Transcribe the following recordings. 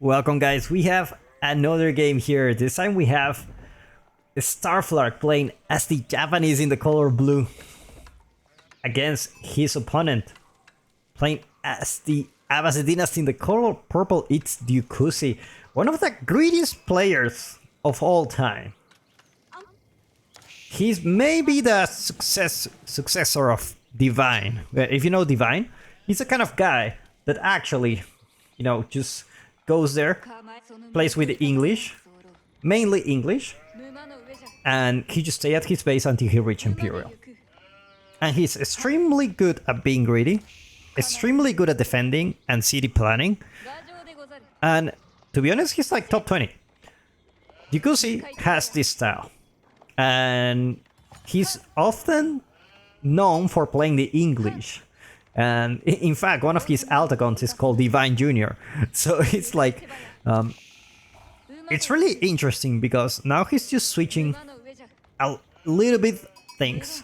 Welcome guys, we have another game here. This time we have Starflark playing as the Japanese in the color blue against his opponent playing as the Abbasid Dynasty in the color purple. It's Dukusi, one of the greediest players of all time. He's maybe the successor of Divine. If you know Divine, he's the kind of guy that actually, just goes there, plays with English, mainly English, and he just stays at his base until he reaches Imperial. And he's extremely good at being greedy, extremely good at defending and city planning, and to be honest, he's like top 20. Dukusi has this style, and he's often known for playing the English. And in fact, one of his alt accounts is called Divine Junior. So it's like, it's really interesting because now he's just switching a little bit things.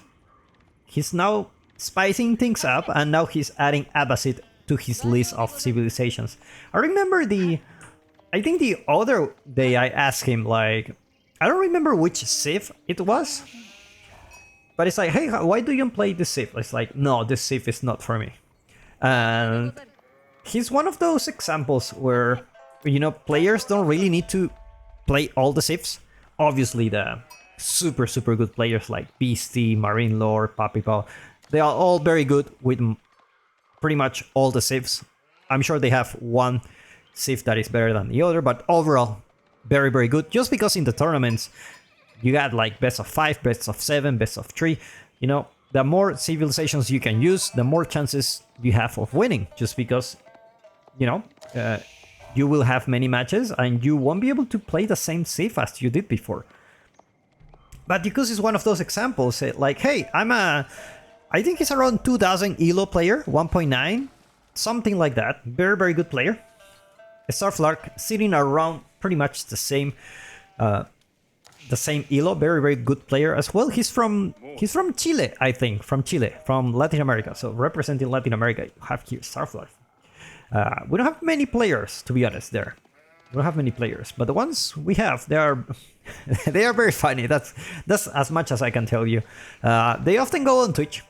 He's now spicing things up, and now he's adding Abbasid to his list of civilizations. I remember I think the other day I asked him, like, I don't remember which civ it was. But it's like, hey, why do you play this civ? It's like, no, this civ is not for me. And he's one of those examples where, players don't really need to play all the civs. Obviously, the super good players like Beastie, Marine Lord, Papi Paw, they are all very good with pretty much all the civs. I'm sure they have one civ that is better than the other, but overall, very good. Just because in the tournaments, you got like best of 5, best of 7, best of 3. The more civilizations you can use, the more chances you have of winning. Just because, you will have many matches and you won't be able to play the same civ as you did before. But because it's one of those examples, like, hey, I think it's around 2000 ELO player, 1.9, something like that. Very good player. Starflark sitting around pretty much the same elo, very good player as well. He's from Chile, I think, from Latin America. So representing Latin America, you have here Starflark. We don't have many players, to be honest. We don't have many players, but the ones we have, they are they are very funny. That's as much as I can tell you. They often go on Twitch,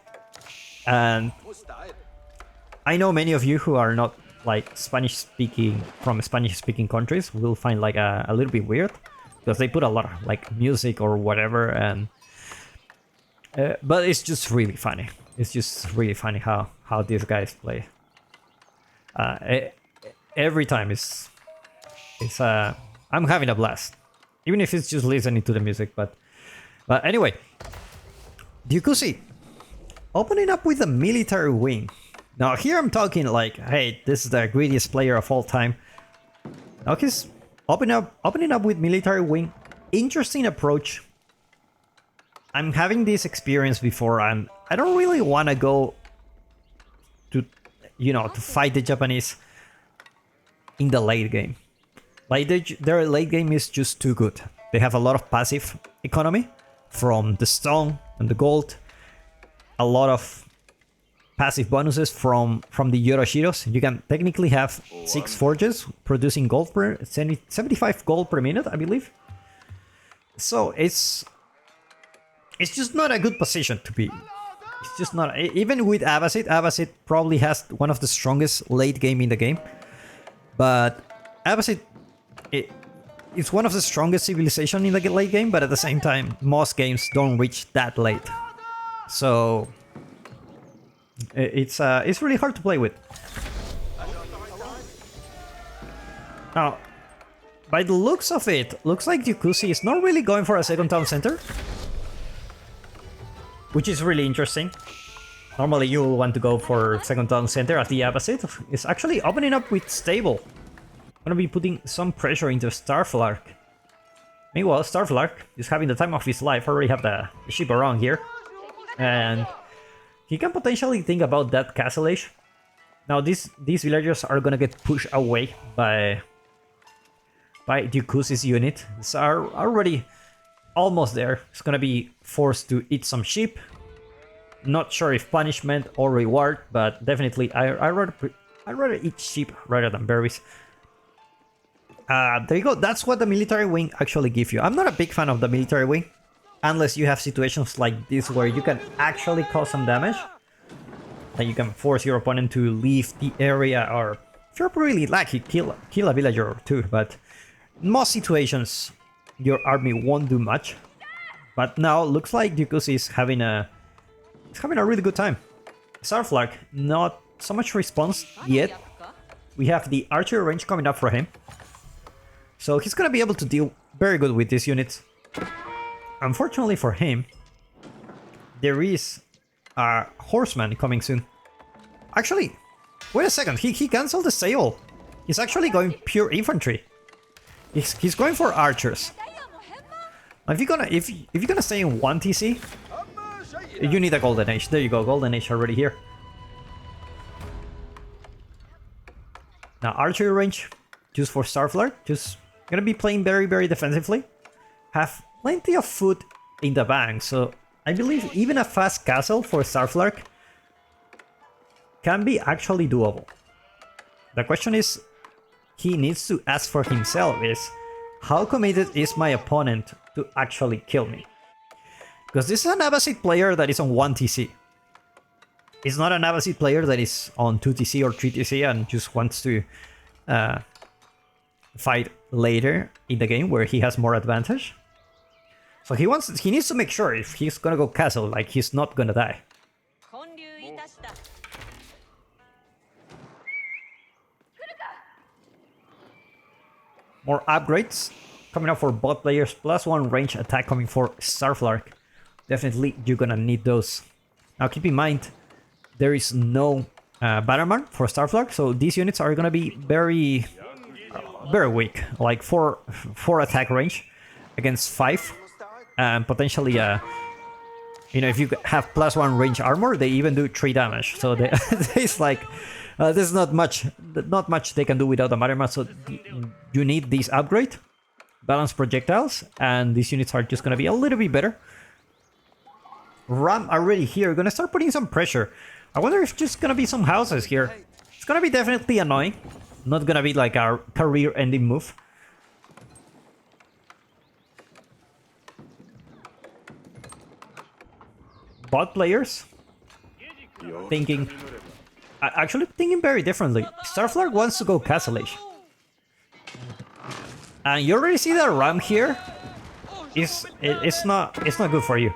and I know many of you who are not like Spanish speaking countries will find like a little bit weird. Because they put a lot of like music or whatever, and but it's just really funny. It's just really funny how these guys play. Every time I'm having a blast, even if it's just listening to the music. But anyway, Dukusi opening up with a military wing. Now here I'm talking like, hey, this is the greediest player of all time. Now he's opening up with military wing. Interesting approach. I'm having this experience before, and I don't really want to go to fight the Japanese in the late game. Like their late game is just too good. They have a lot of passive economy from the stone and the gold, a lot of passive bonuses from the Yoroshiros. You can technically have 6 forges producing gold 75 gold per minute, I believe. So it's just not a good position to be. It's just not. Even with Abbasid probably has one of the strongest late game in the game. But Abbasid, it's one of the strongest civilization in the late game. But at the same time, most games don't reach that late. So it's really hard to play with. Now, by the looks of it, looks like Dukusi is not really going for a second town center, which is really interesting. Normally you will want to go for second town center as the Abbasid. It's actually opening up with stable. Gonna be putting some pressure into Starflark. Meanwhile, Starflark is having the time of his life. Already have the ship around here, and he can potentially think about that castle age. Now these villagers are gonna get pushed away by Dukusi's unit. They are already almost there. It's gonna be forced to eat some sheep. Not sure if punishment or reward, but definitely I rather eat sheep rather than berries. There you go. That's what the military wing actually gives you. I'm not a big fan of the military wing, unless you have situations like this where you can actually cause some damage. Like you can force your opponent to leave the area, or if you're really lucky, kill a villager or two. But in most situations, your army won't do much. But now looks like Dukusi is having a really good time. Starflag, not so much response yet. We have the archery range coming up for him. So he's gonna be able to deal very good with these units. Unfortunately for him, there is a horseman coming soon. Actually, wait a second, he cancelled the sale. He's actually going pure infantry. He's going for archers. If you're gonna stay in 1 TC, you need a golden age. There you go, golden age already here. Now archery range, just for Starflag, just gonna be playing very, very defensively. Have plenty of food in the bank, so I believe even a fast castle for Starflag can be actually doable. The question is, he needs to ask for himself is, how committed is my opponent to actually kill me? Because this is an Abbasid player that is on 1 TC. It's not an Abbasid player that is on 2 TC or 3 TC and just wants to fight later in the game where he has more advantage. So he needs to make sure if he's gonna go castle, like he's not gonna die. More upgrades coming up for bot players, +1 range attack coming for Starflag. Definitely you're gonna need those. Now keep in mind, there is no Bannerman for Starflag, so these units are gonna be very weak, like 4 attack range against 5, and potentially you know, if you have +1 range armor, they even do 3 damage. So it's like there's not much they can do without the Bannerman. So you need this upgrade, balanced projectiles, and these units are just gonna be a little bit better. Ram already here, gonna start putting some pressure. I wonder if just gonna be some houses here. It's gonna be definitely annoying. Not gonna be like a career-ending move. Bot players actually thinking very differently. Starflag wants to go Castle Age. And you already see that Ram here. It's not good for you.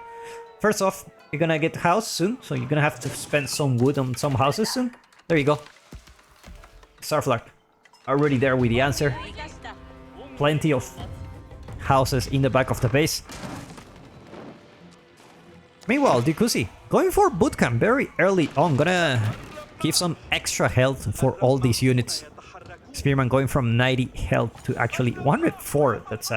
First off, you're gonna get house soon, so you're gonna have to spend some wood on some houses soon. There you go. Starflag already there with the answer. Plenty of houses in the back of the base. Meanwhile, Dukusi going for bootcamp very early on, gonna give some extra health for all these units. Spearman going from 90 health to actually 104. That's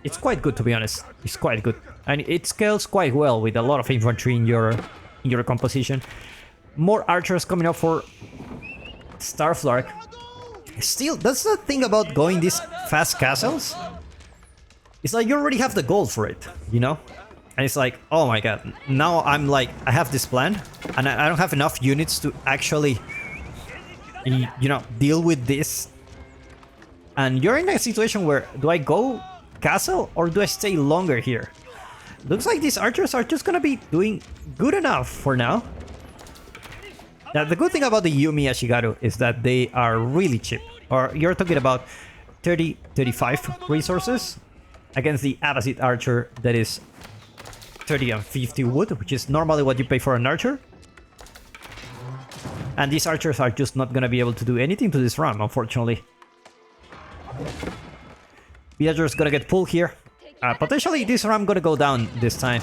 it's quite good, to be honest. It's quite good, and it scales quite well with a lot of infantry in your composition. More archers coming up for Starflag. Still, that's the thing about going these fast castles. It's like you already have the gold for it, you know? And it's like, oh my god, now I'm like, I have this plan, and I don't have enough units to actually, you know, deal with this. And you're in a situation where, do I go castle or do I stay longer here? Looks like these archers are just gonna be doing good enough for now. Now, the good thing about the Yumi Ashigaru is that they are really cheap. Or you're talking about 30, 35 resources against the Abbasid archer that is 30 and 50 wood, which is normally what you pay for an archer. And these archers are just not gonna be able to do anything to this ram, unfortunately. Villager's gonna get pulled here. Potentially this ram gonna go down this time.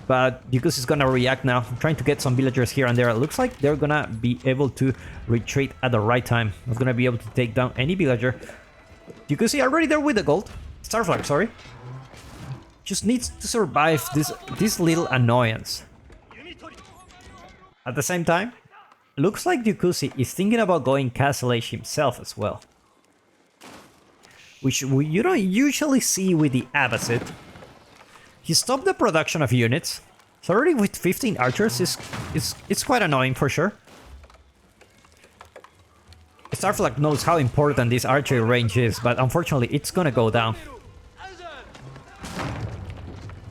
But Dukus is gonna react now, trying to get some villagers here and there. It looks like they're gonna be able to retreat at the right time. Not gonna be able to take down any villager. Dukus already there with the gold. Starflag, sorry. Just needs to survive this little annoyance. At the same time, looks like Dukusi is thinking about going Castle Age himself as well. Which you don't usually see with the Abbasid. He stopped the production of units. So already with 15 archers it's quite annoying for sure. Starflag knows how important this archery range is, but unfortunately it's gonna go down.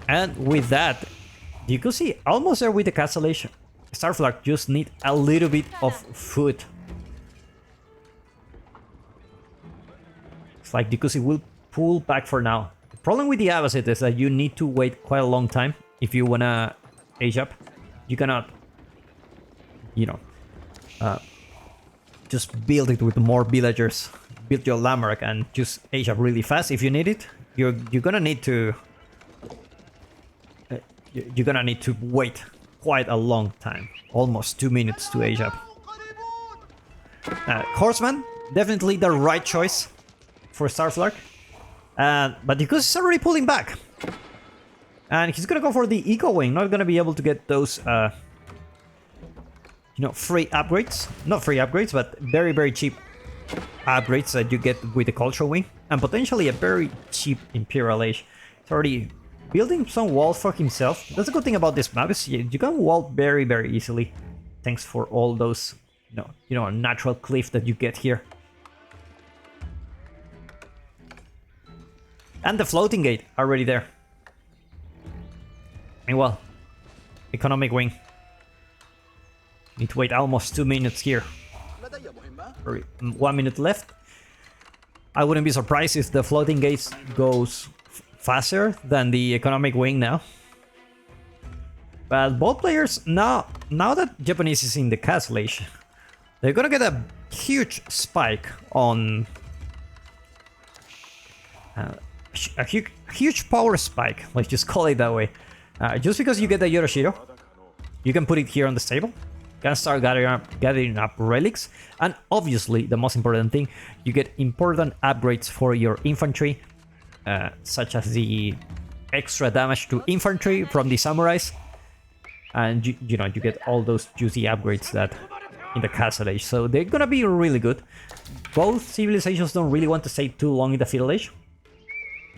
And with that, you can see almost there with the cancellation. Starflag just need a little bit of food. It's like Dikusi will pull back for now. The problem with the Abbasid is that you need to wait quite a long time if you wanna age up. You cannot, you know, just build it with more villagers. Build your landmark and just age up really fast if you need it. You're gonna need to wait quite a long time, almost 2 minutes to age up. Horseman, definitely the right choice for Starflag. But because he's already pulling back. And he's gonna go for the Eco Wing, not gonna be able to get those, you know, free upgrades. Not free upgrades, but very, very cheap upgrades that you get with the Cultural Wing. And potentially a very cheap Imperial Age. It's already building some walls for himself. That's a good thing about this map, is you can wall very, very easily. Thanks for all those, you know, natural cliff that you get here. And the floating gate already there. Meanwhile, economic wing. Need to wait almost 2 minutes here. 1 minute left. I wouldn't be surprised if the floating gate goes faster than the economic wing now. But both players, now that Japanese is in the castle age, they're gonna get a huge spike on... a huge power spike, let's just call it that way. Just because you get the Yoroshiro, you can put it here on the stable, can start gathering up relics, and obviously the most important thing, you get important upgrades for your infantry, such as the extra damage to infantry from the samurais, and you know, you get all those juicy upgrades that in the castle age, so they're gonna be really good. Both civilizations don't really want to stay too long in the feudal age.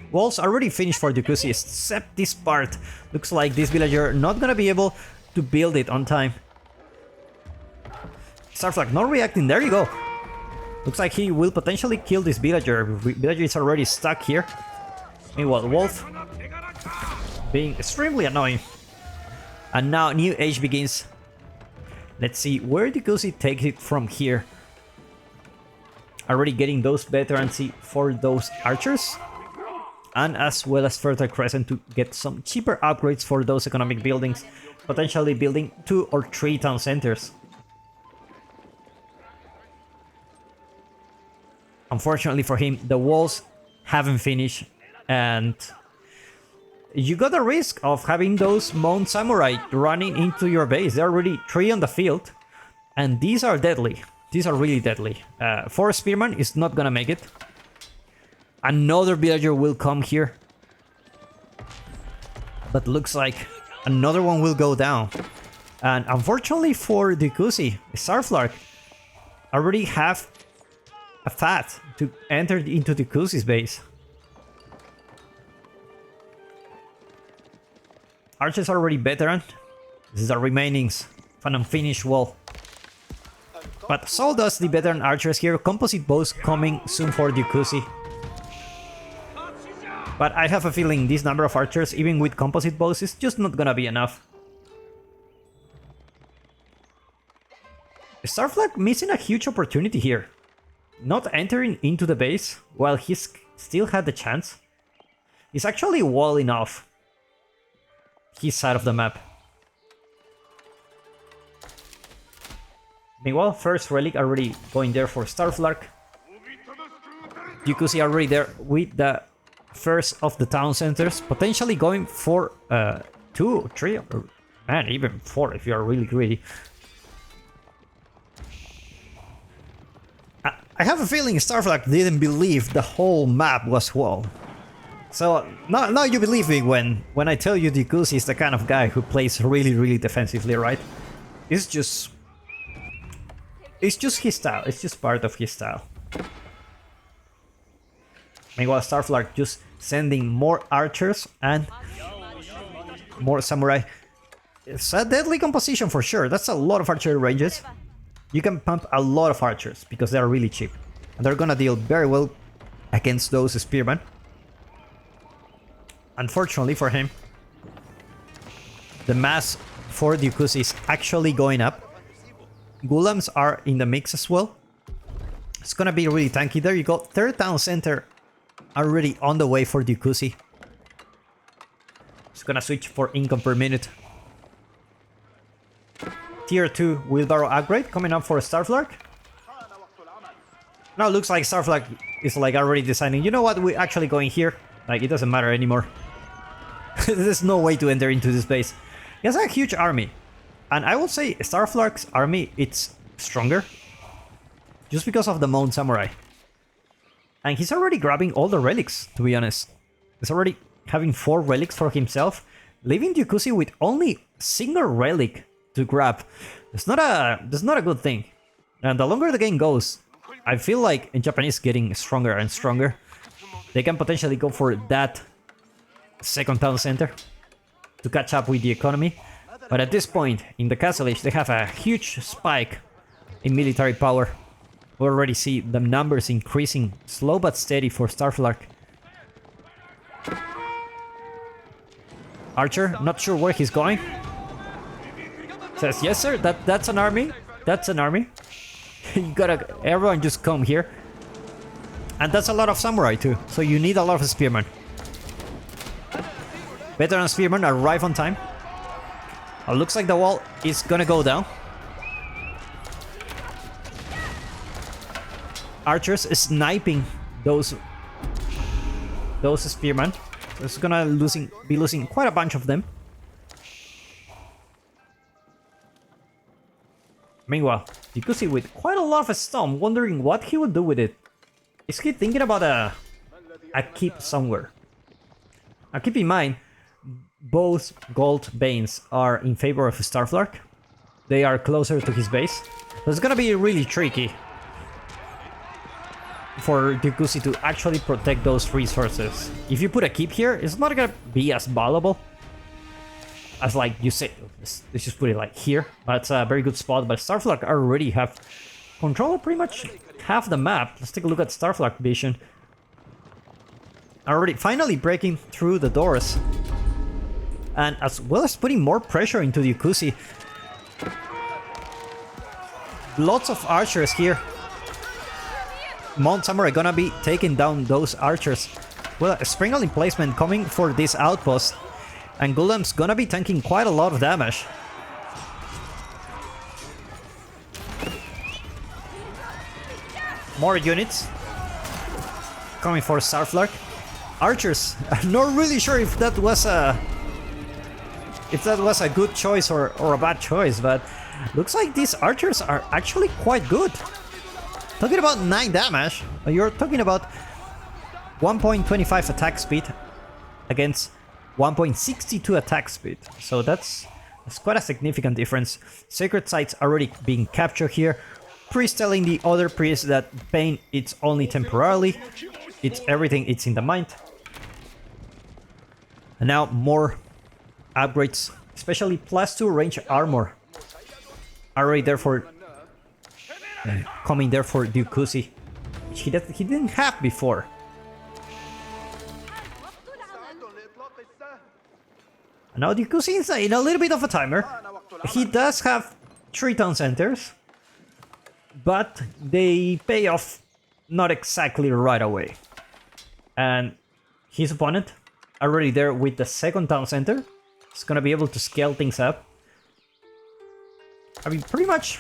Walls already finished for Dikusi, except this part. Looks like this villager not gonna be able to build it on time. Starflag not reacting, there you go. Looks like he will potentially kill this villager. Villager is already stuck here. Meanwhile, Wolf being extremely annoying. And now new age begins. Let's see where Dikusi takes it from here. Already getting those veterans for those archers. And as well as Fertile Crescent to get some cheaper upgrades for those economic buildings, potentially building 2 or 3 town centers. Unfortunately for him, the walls haven't finished, and you got a risk of having those Mount Samurai running into your base. There are already 3 on the field, and these are deadly. These are really deadly. 4 Spearman is not gonna make it. Another villager will come here. But looks like another one will go down. And unfortunately for Dikusi, Starflag already have a fat to enter into Dikusi's base. Archers are already veteran. This is the remainings of an unfinished wall. But so does the veteran archers here. Composite bows coming soon for Dikusi. But I have a feeling this number of archers, even with composite bows, is just not gonna be enough. Starflag missing a huge opportunity here. Not entering into the base while he's still had the chance. He's actually walling off his side of the map. Meanwhile, first relic already going there for Starflag. Dikusi already there with the first of the town centers, potentially going for 2, 3, or man, even 4 if you are really greedy. I have a feeling Starflag didn't believe the whole map was walled. So now you believe me when I tell you Dikusi is the kind of guy who plays really, really defensively, right? It's just his style. It's just part of his style. Meanwhile, Starflag just sending more archers and more samurai. It's a deadly composition for sure. That's a lot of archery ranges. you can pump a lot of archers because they are really cheap. And they're gonna deal very well against those spearmen. Unfortunately for him, the mass for Dukusi is actually going up. Gulams are in the mix as well. It's gonna be really tanky. There you go. Third town center already on the way for Dukusi. It's gonna switch for income per minute. Tier 2 wheelbarrow upgrade coming up for Starflark. Now it looks like Starflark is like already deciding, you know what, we're actually going here. Like, it doesn't matter anymore. There's no way to enter into this base. He has a huge army. And I will say Starflark's army, it's stronger. Just because of the Mount Samurai. And he's already grabbing all the relics, to be honest. He's already having 4 relics for himself. Leaving Dukusi with only single relic to grab. That's not a good thing. And the longer the game goes, I feel like in Japanese getting stronger and stronger. They can potentially go for that second town center to catch up with the economy. But at this point, in the Castle Age, they have a huge spike in military power. We already see the numbers increasing, slow but steady for Starflark. Archer, not sure where he's going. Says, yes sir, that's an army. That's an army. You gotta, everyone just come here. And that's a lot of samurai too, so you need a lot of spearmen. Veteran spearmen arrive on time. Looks like the wall is gonna go down. Archers sniping those spearmen. It's gonna be losing quite a bunch of them. Meanwhile, Dukusi with quite a lot of stone, wondering what he would do with it. Is he thinking about a keep somewhere? Now keep in mind, both gold veins are in favor of Starflark. They are closer to his base. So it's gonna be really tricky for Dukusi to actually protect those resources. If you put a keep here, it's not gonna be as valuable as, like, you say. Let's just put it like here. That's a very good spot, but Starflark already have control of pretty much half the map. Let's take a look at Starflark vision. Already finally breaking through the doors. And as well as putting more pressure into Dukusi. Lots of archers here. Mount Samurai gonna be taking down those archers. Well, a Springle placement coming for this outpost. And Gulam's gonna be tanking quite a lot of damage. More units coming for Starflark. Archers, I'm not really sure if that was a good choice or a bad choice, but looks like these archers are actually quite good. Talking about 9 damage, you're talking about 1.25 attack speed against 1.62 attack speed. So that's quite a significant difference. Sacred sites already being captured here. Priest telling the other priest that pain it's only temporarily. It's everything, it's in the mind. And now more upgrades, especially +2 range armor. Already there for coming there for Dukusi, which he didn't have before. And now Dukusi is in a little bit of a timer. He does have 3 town centers, but they pay off not exactly right away. And his opponent already there with the second town center. He's gonna be able to scale things up. I mean, pretty much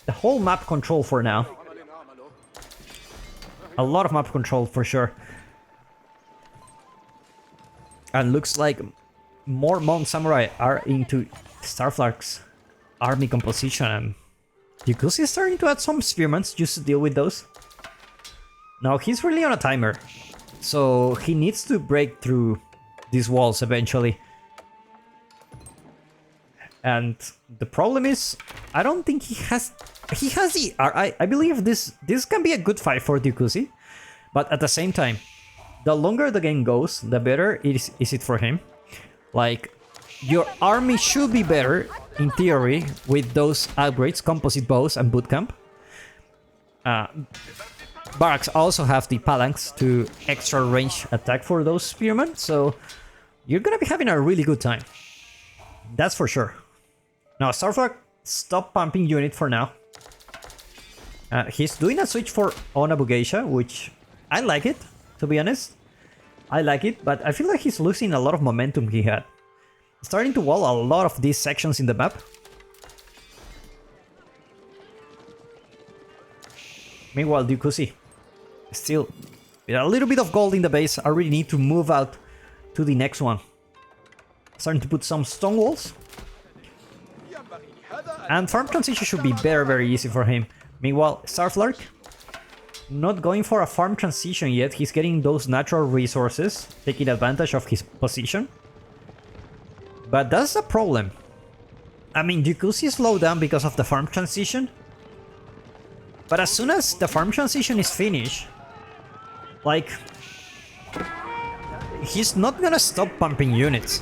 the whole map control for now. A lot of map control for sure. And looks like more Mount Samurai are into Starflark's army composition. And Dukusi is starting to add some spearmen just to deal with those. Now he's really on a timer, so he needs to break through these walls eventually. And the problem is, I don't think he has the... I believe this can be a good fight for Dukusi, but at the same time, the longer the game goes, the better is it for him. Like, your army should be better in theory, with those upgrades, composite bows and bootcamp. Barracks also have the phalanx to extra range attack for those spearmen, so you're gonna be having a really good time. That's for sure. Now, Starflag, stop pumping unit for now. He's doing a switch for Onabugeisha, which I like it, to be honest. I like it, but I feel like he's losing a lot of momentum he had. Starting to wall a lot of these sections in the map. Meanwhile, Dukusi, still with a little bit of gold in the base, I really need to move out to the next one. Starting to put some stone walls. And farm transition should be very, very easy for him. Meanwhile, Starflark, not going for a farm transition yet. He's getting those natural resources, taking advantage of his position. But that's the problem. I mean, Dukusi slowed down because of the farm transition. But as soon as the farm transition is finished, like, he's not gonna stop pumping units.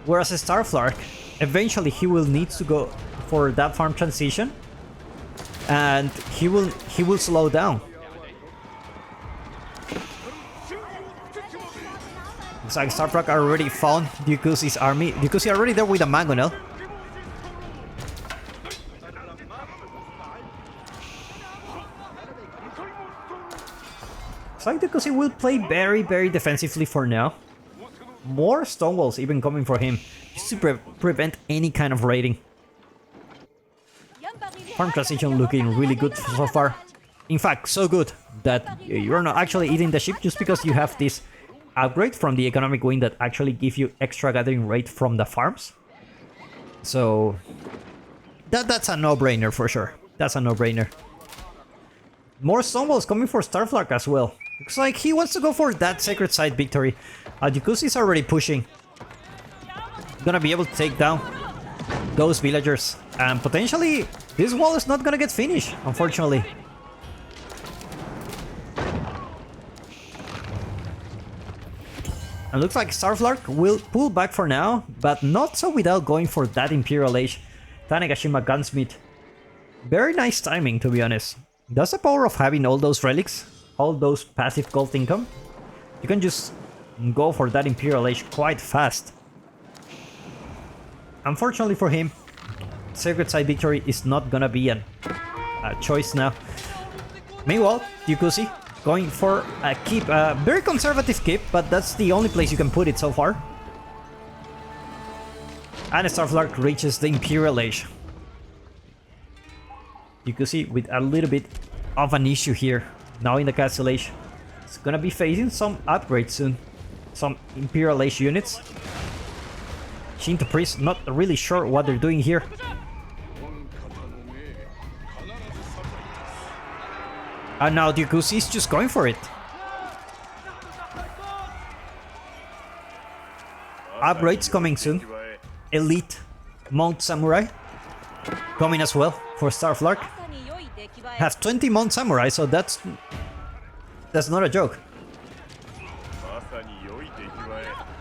Whereas a Starflark, eventually he will need to go for that farm transition, and he will slow down. Looks like Starflark already found Dukusi's army. Dukusi already there with a Mangonel. Looks like Dukusi will play very, very defensively for now. More stone walls even coming for him, just to prevent any kind of raiding. Farm transition looking really good so far. In fact, so good that you're not actually eating the ship just because you have this upgrade from the economic wing that actually give you extra gathering rate from the farms. So that's a no-brainer for sure. That's a no-brainer. More stone walls coming for Starflark as well. Looks like he wants to go for that sacred site victory. Dukusi is already pushing. Gonna be able to take down those villagers. And potentially, this wall is not gonna get finished, unfortunately. And looks like Starflark will pull back for now, but not so without going for that Imperial Age Tanegashima Gunsmith. Very nice timing, to be honest. That's the power of having all those relics, all those passive gold income. You can just go for that Imperial Age quite fast. Unfortunately for him, Sacred Side Victory is not gonna be a choice now. Meanwhile, Dukusi going for a keep, a very conservative keep, but that's the only place you can put it so far. And Starflark reaches the Imperial Age. Dukusi with a little bit of an issue here. Now in the Castle Age, it's gonna be facing some upgrades soon. Some Imperial Age units. Shinto Priest, not really sure what they're doing here. And now Dukusi is just going for it. Upgrades coming soon. Elite Mount Samurai coming as well for Starflark. Has 20 Mount Samurai, so that's not a joke.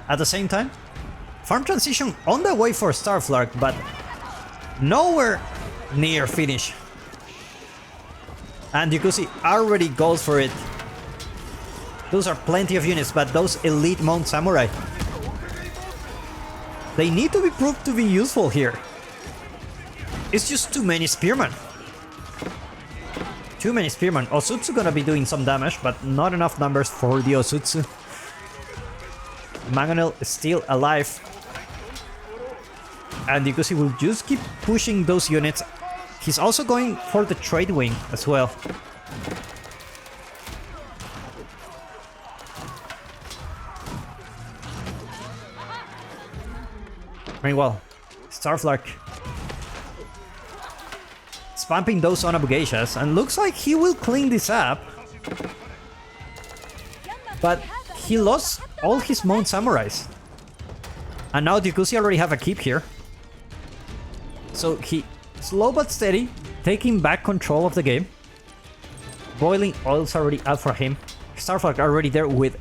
At the same time, farm transition on the way for Starflark, but nowhere near finish. And Dukusi already goes for it. Those are plenty of units, but those elite Mount Samurai, they need to be proved to be useful here. It's just too many Spearmen. Too many Spearmen. Osutsu gonna be doing some damage, but not enough numbers for the Osutsu. Mangonel is still alive. And Dukusi will just keep pushing those units. He's also going for the trade wing as well. Meanwhile, Starflark spamming those Onabugeishas, and looks like he will clean this up. But he lost all his Mount Samurais. And now Dukusi already have a keep here. So he, slow but steady, taking back control of the game. Boiling oil's already out for him. Starflark already there with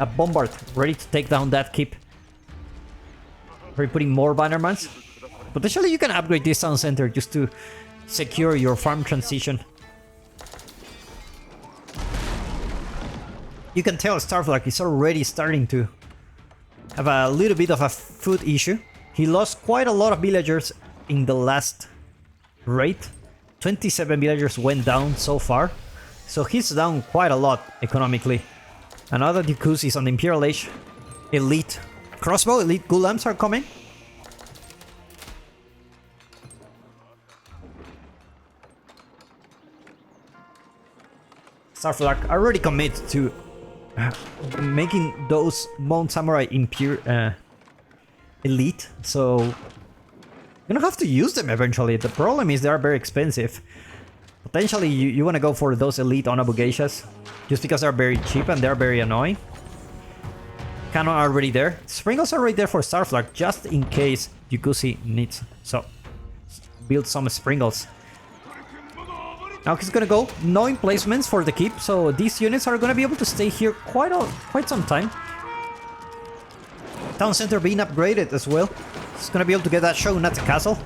a bombard, ready to take down that keep. We're putting more Bannermans. Potentially you can upgrade this town center just to secure your farm transition. You can tell Starflag is already starting to have a little bit of a food issue. He lost quite a lot of villagers in the last raid. 27 villagers went down so far. So he's down quite a lot economically. Another Dukus is on the Imperial Age. Elite crossbow, elite Gulams are coming. Starflag already committed to making those Mount Samurai elite, so you're gonna have to use them eventually. The problem is they are very expensive. Potentially you want to go for those elite Onabugashas just because they're very cheap and they're very annoying. Cannon already there. Sprinkles are right there for Starflag just in case Yukusi needs, so build some sprinkles. Now he's gonna go, no emplacements for the keep, so these units are gonna be able to stay here quite some time. Town center being upgraded as well. He's gonna be able to get that shown at the castle.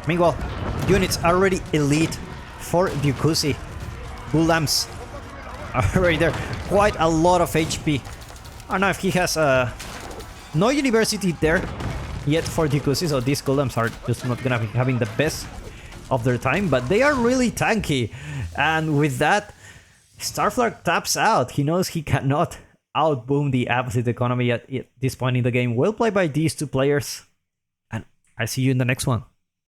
Meanwhile, units are already elite for Dukusi. Gulams are right there. Quite a lot of HP. I don't know if he has no university there yet for Dukusi, so these Gulams are just not gonna be having the best of their time, but they are really tanky. And with that, Starflag taps out. He knows he cannot outboom the Abbasid economy at this point in the game. Well played by these two players, and I see you in the next one.